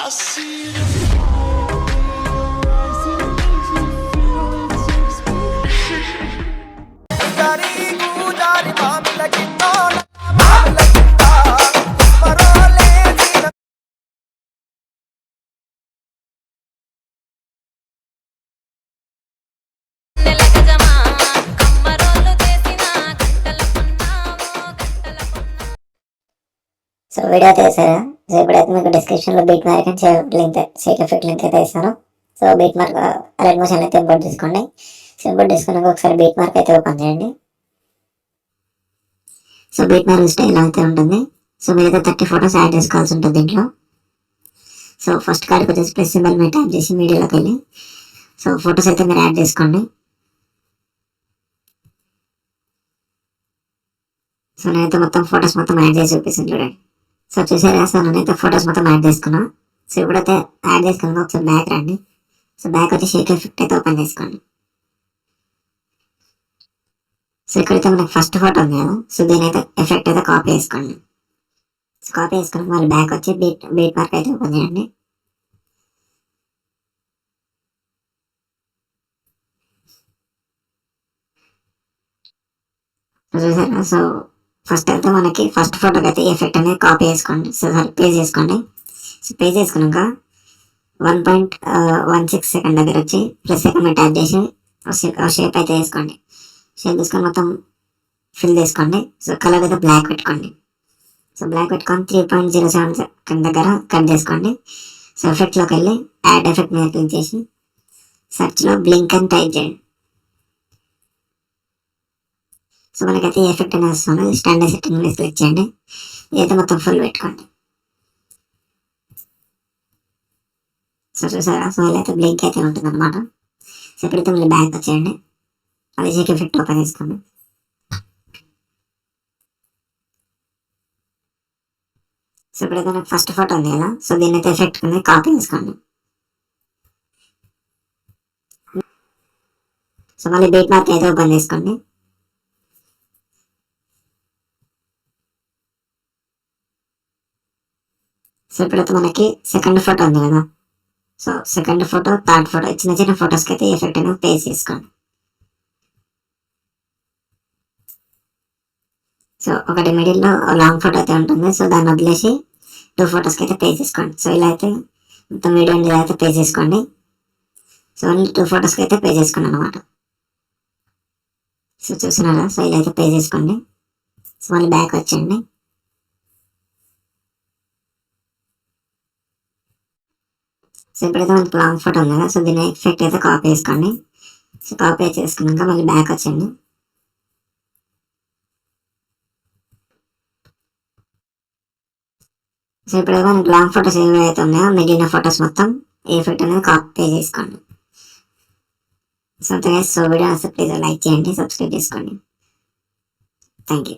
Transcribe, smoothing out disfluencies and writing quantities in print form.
I see the so video అయితే వేసారా. So ఇప్పుడైతే మీకు డిస్క్రిప్షన్లో beat mark and Sheikh effect link అయితే ఇస్తాను. So beat mark red motion అయితే ఇంపోర్ట్ చేసుకోండి. సో ఇంపోర్ట్ చేసుకున్నాక ఒకసారి బీట్ మార్క్ అయితే ఓపెన్ చేయండి. సో బీట్ మార్క్ ఇస్తే ఇలా అయితే ఉంటుంది. సో మీరైతే 30 ఫొటోస్ యాడ్ చేసుకోవాల్సి ఉంటుంది దీంట్లో. సో ఫస్ట్ కార్డ్కి వచ్చేసి ప్లస్ సింబల్ మీరు ట్యాప్ చేసి మీడియాలోకి వెళ్ళి సో ఫొటోస్ అయితే మీరు యాడ్ చేసుకోండి. సో నేనైతే మొత్తం ఫొటోస్ మొత్తం యాడ్ చేసి చూపిస్తాను చూడండి. సో చూసారా. సో నేనైతే ఫొటోస్ మొత్తం యాడ్ చేసుకున్నా. సో ఇప్పుడైతే యాడ్ చేసుకున్నాక ఒకసారి బ్యాక్ రండి. సో బ్యాక్ వచ్చి షేక్ ఎఫెక్ట్ అయితే ఓపెన్ చేసుకోండి. సో ఇక్కడైతే మనకి ఫస్ట్ ఫోటో ఉంది కదా. సో దీని అయితే ఎఫెక్ట్ అయితే కాపీ చేసుకోండి. సో కాపీ చేసుకుని మళ్ళీ బ్యాక్ వచ్చి బీట్ మార్క్ అయితే ఓపెన్ చేయండి. చూసారా. సో ఫస్ట్ అయితే మనకి ఫస్ట్ ఫోటోకి అయితే ఎఫెక్ట్ అనేది కాపీ చేసుకోండి. సో పేజ్ చేసుకోండి. సో పేజ్ చేసుకున్నాక 1.16 సెకండ్ దగ్గర వచ్చి ప్లస్ సెకండ్ మీద ట్యాప్ చేసి షేప్ అయితే వేసుకోండి. షేప్ తీసుకొని మొత్తం ఫిల్ చేసుకోండి. సో కలర్ అయితే బ్లాక్ పెట్టుకోండి. సో బ్లాక్ పెట్టుకొని 3.07 సెకండ్ దగ్గర కట్ చేసుకోండి. సో ఎఫెక్ట్లోకి వెళ్ళి యాడ్ ఎఫెక్ట్ మీద క్లిక్ చేసి సెర్చ్లో బ్లింక్ అని టైప్ చేయండి. సో మనకైతే ఈ ఎఫెక్ట్ అనేది వస్తుంది. స్టాండర్డ్ సెట్టింగ్ మీద క్లిక్ చేయండి. ఇదైతే మొత్తం ఫుల్ పెట్టుకోండి. సో చూసారా. సో ఇలా అయితే బ్లింక్ అయితే ఉంటుంది అనమాట. సో ఇప్పుడైతే మళ్ళీ బ్యాక్ వచ్చేయండి. అది షేక్ ఎఫెక్ట్ ఓపెన్ చేసుకోండి. సో ఇప్పుడైతే నాకు ఫస్ట్ ఫోటో ఉంది కదా. సో దీని అయితే ఎఫెక్ట్ కింద కాపీ చేసుకోండి. సో మళ్ళీ బీట్ మార్క్ అయితే ఓపెన్ చేసుకోండి. సో ఇప్పుడైతే మనకి సెకండ్ ఫోటో ఉంది కదా. So second photo, third photo, చిన్న చిన్న ఫొటోస్కి అయితే ఎఫెక్ట్ అనేది పేస్ట్ చేసుకోండి. సో ఒకటి మిడిల్లో లాంగ్ ఫోటో అయితే ఉంటుంది. సో దాన్ని వదిలేసి 2 ఫొటోస్కి అయితే పేస్ట్ చేసుకోండి. సో ఇలా అయితే మొత్తం వీడియో ఇలా అయితే పేస్ట్ చేసుకోండి. సో ఓన్లీ 2 ఫొటోస్కి అయితే పేస్ట్ చేసుకోండి అనమాట. సో చూస్తున్నారా. సో ఇలా అయితే పేస్ట్ చేసుకోండి. సో మళ్ళీ బ్యాక్ వచ్చేయండి. సో ఇప్పుడైతే మనకి లాంగ్ ఫోటో ఉంది కదా. సో దీని ఎఫెక్ట్ అయితే కాపీ చేసుకోండి. సో కాపీ చేసుకున్నాక మళ్ళీ బ్యాక్ వచ్చేయండి. సో ఇప్పుడైతే మనకి లాంగ్ ఫొటోస్ ఏవైతే ఉన్నాయో మిగిలిన ఫొటోస్ మొత్తం ఈ ఎఫెక్ట్ అనేది కాపీ చేసుకోండి. సో వీడియో ప్లీజ్ లైక్ చేయండి, సబ్స్క్రైబ్ చేసుకోండి. Thank you.